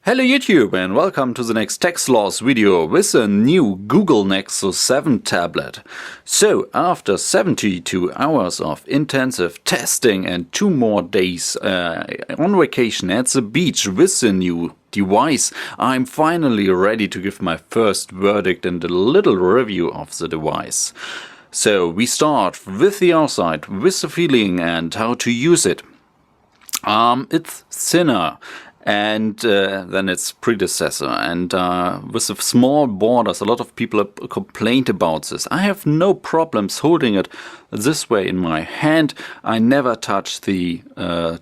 Hello YouTube and welcome to the next Text Loss video with a new Google Nexus 7 tablet. So after 72 hours of intensive testing and 2 more days on vacation at the beach with the new device, I'm finally ready to give my first verdict and a little review of the device. So we start with the outside, with the feeling and how to use it. It's thinner than its predecessor, and with the small borders, a lot of people have complained about this. I have no problems holding it this way in my hand. I never touch the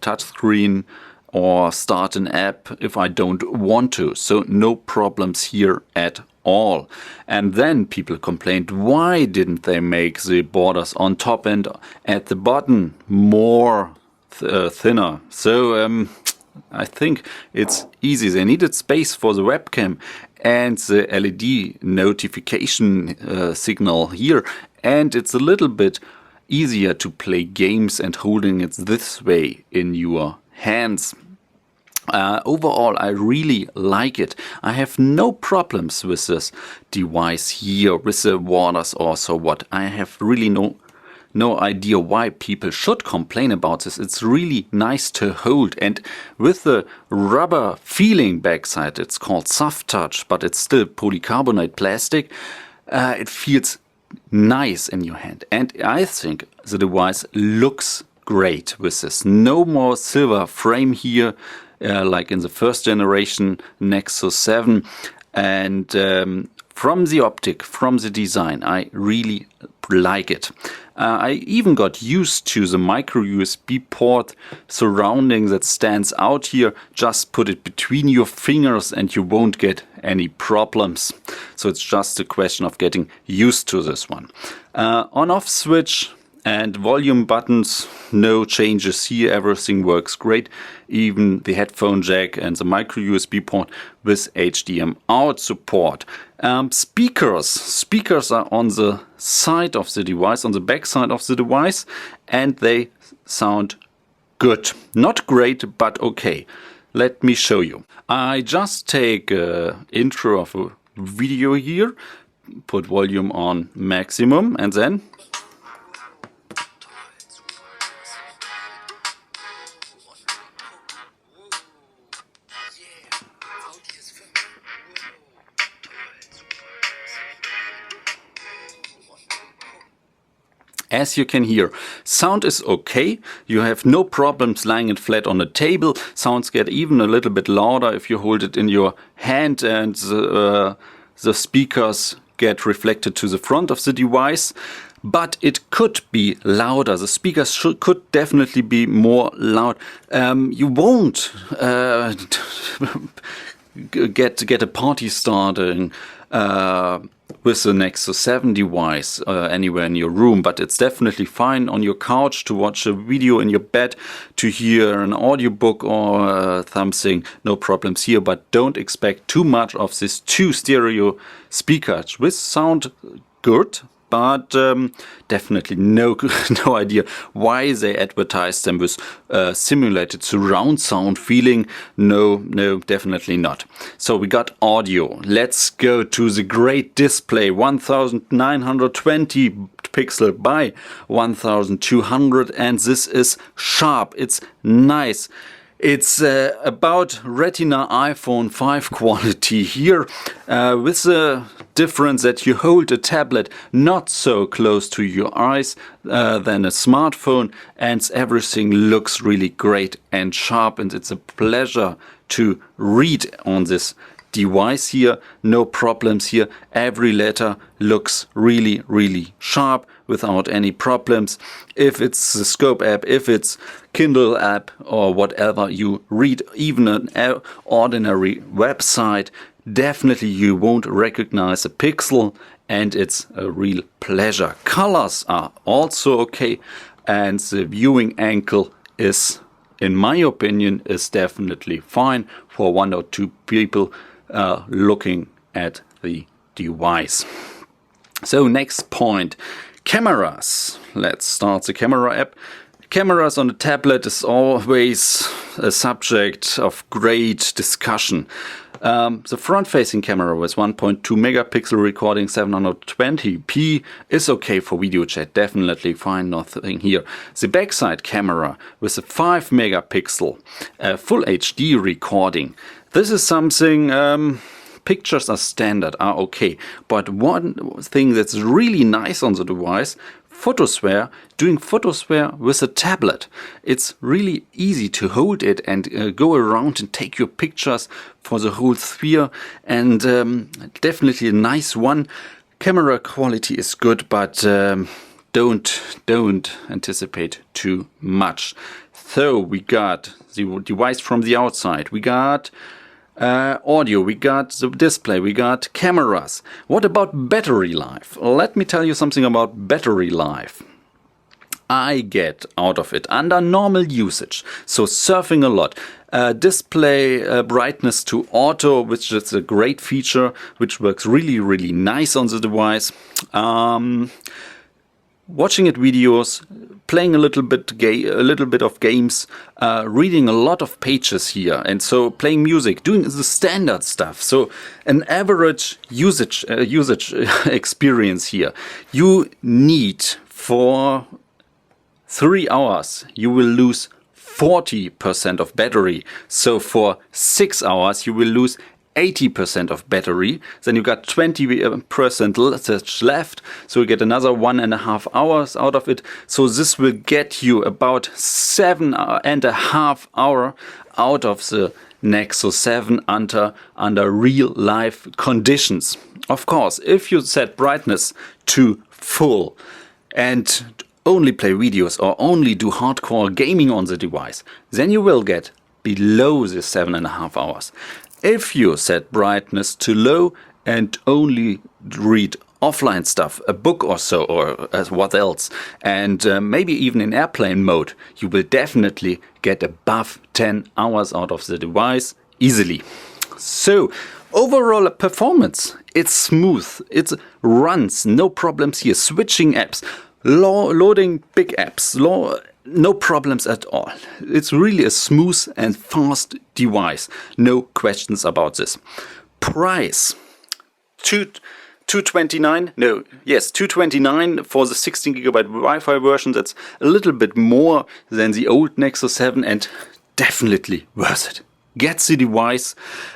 touch screen or start an app if I don't want to, so no problems here at all. And then people complained, why didn't they make the borders on top and at the bottom more thinner? So I think it's easy. They needed space for the webcam and the LED notification signal here, and it's a little bit easier to play games and holding it this way in your hands. Overall, I really like it. I have no problems with this device here, with the borders or so what. I have really no idea why people should complain about this. It's really nice to hold, and with the rubber feeling backside, it's called soft touch, but it's still polycarbonate plastic. It feels nice in your hand, and I think the device looks great with this. No more silver frame here like in the first generation Nexus 7, and from the optic, from the design, I really like it. I even got used to the micro USB port surrounding that stands out here. Just put it between your fingers and you won't get any problems. So it's just a question of getting used to this one. On-off switch and volume buttons, no changes here, everything works great. Even the headphone jack and the micro USB port with HDMI out support. Speakers are on the side of the device, on the back side of the device, and they sound good. Not great, but okay. Let me show you. I just take an intro of a video here, put volume on maximum, and then as you can hear, sound is okay. You have no problems lying it flat on a table. Sounds get even a little bit louder if you hold it in your hand, and the speakers get reflected to the front of the device. But it could be louder. The speakers could definitely be more loud. You won't get a party starting with the Nexus 7 device anywhere in your room, but it's definitely fine on your couch to watch a video in your bed, to hear an audiobook or something. No problems here, but don't expect too much of these 2 stereo speakers, which sound good, but definitely no idea why they advertise them with simulated surround sound feeling. No, definitely not. So we got audio. Let's go to the great display, 1920 pixel by 1200, and this is sharp. It's nice. It's about Retina iPhone 5 quality here, with the difference that you hold a tablet not so close to your eyes than a smartphone, and everything looks really great and sharp, and it's a pleasure to read on this device here. No problems here. Every letter looks really sharp without any problems. If it's the Scope app, if it's Kindle app or whatever you read, even an ordinary website, definitely you won't recognize a pixel, and it's a real pleasure. Colors are also okay, and the viewing angle is, in my opinion, is definitely fine for 1 or 2 people looking at the device. So next point, cameras. Let's start the camera app. Cameras on a tablet is always a subject of great discussion. The front-facing camera with 1.2 megapixel recording 720p is okay for video chat, definitely fine, nothing here. The backside camera with a 5 megapixel full HD recording, this is something, pictures are standard, are okay. But one thing that's really nice on the device, doing Photosphere with a tablet. It's really easy to hold it and go around and take your pictures for the whole sphere, and definitely a nice one. Camera quality is good, but don't anticipate too much. So we got the device from the outside, we got audio, we got the display, we got cameras. What about battery life? Let me tell you something about battery life. I get out of it under normal usage, so surfing a lot, display brightness to auto, which is a great feature, which works really nice on the device. Watching it videos, playing a little bit of games, reading a lot of pages here, and so playing music, doing the standard stuff. So an average usage experience here. You need for 3 hours, you will lose 40% of battery. So for 6 hours, you will lose 80% of battery. Then you got 20% left, so you get another 1.5 hours out of it. So this will get you about 7.5 hours out of the Nexus 7 under real life conditions. Of course, if you set brightness to full and only play videos or only do hardcore gaming on the device, then you will get below the 7.5 hours. If you set brightness to low and only read offline stuff, a book or so, or what else, and maybe even in airplane mode, you will definitely get above 10 hours out of the device easily. So overall performance, it's smooth, it runs, no problems here. Switching apps, loading big apps, no problems at all. It's really a smooth and fast device. No questions about this. Price, $229 for the 16 GB Wi-Fi version. That's a little bit more than the old Nexus 7 and definitely worth it. Get the device.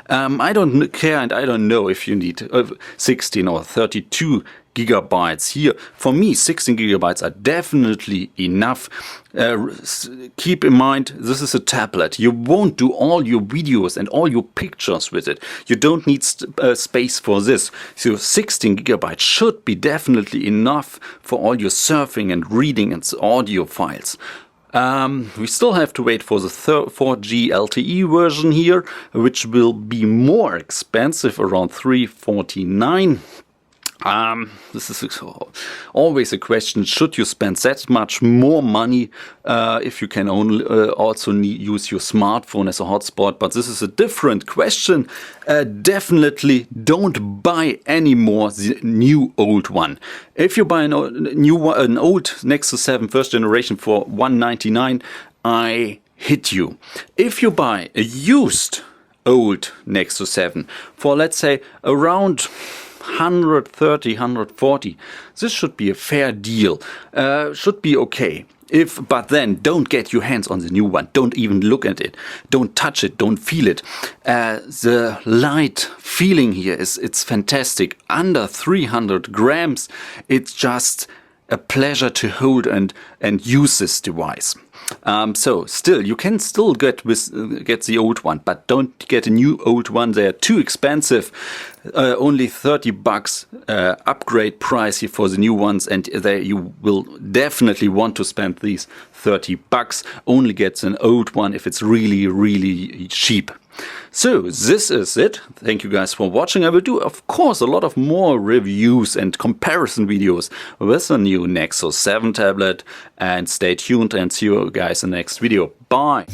I don't care and I don't know if you need 16 or 32 gigabytes here. For me, 16 gigabytes are definitely enough. Keep in mind, this is a tablet. You won't do all your videos and all your pictures with it. You don't need space for this. So 16 gigabytes should be definitely enough for all your surfing and reading and audio files. We still have to wait for the 4G LTE version here, which will be more expensive, around $349. This is always a question, should you spend that much more money if you can only also use your smartphone as a hotspot? But this is a different question. Definitely don't buy any more the new old one. If you buy an old Nexus 7 first generation for $199, I hit you. If you buy a used old Nexus 7 for, let's say, around 130, 140. This should be a fair deal. Should be okay. But then don't get your hands on the new one. Don't even look at it. Don't touch it. Don't feel it. The light feeling here it's fantastic. Under 300 grams. It's just a pleasure to hold and use this device. So still, you can still get the old one, but don't get a new old one. They are too expensive. Only $30 upgrade price here for the new ones, and you will definitely want to spend these $30. Only get an old one if it's really cheap. So this is it. Thank you guys for watching. I will do, of course, a lot of more reviews and comparison videos with the new Nexus 7 tablet. And stay tuned and see you guys in the next video. Bye!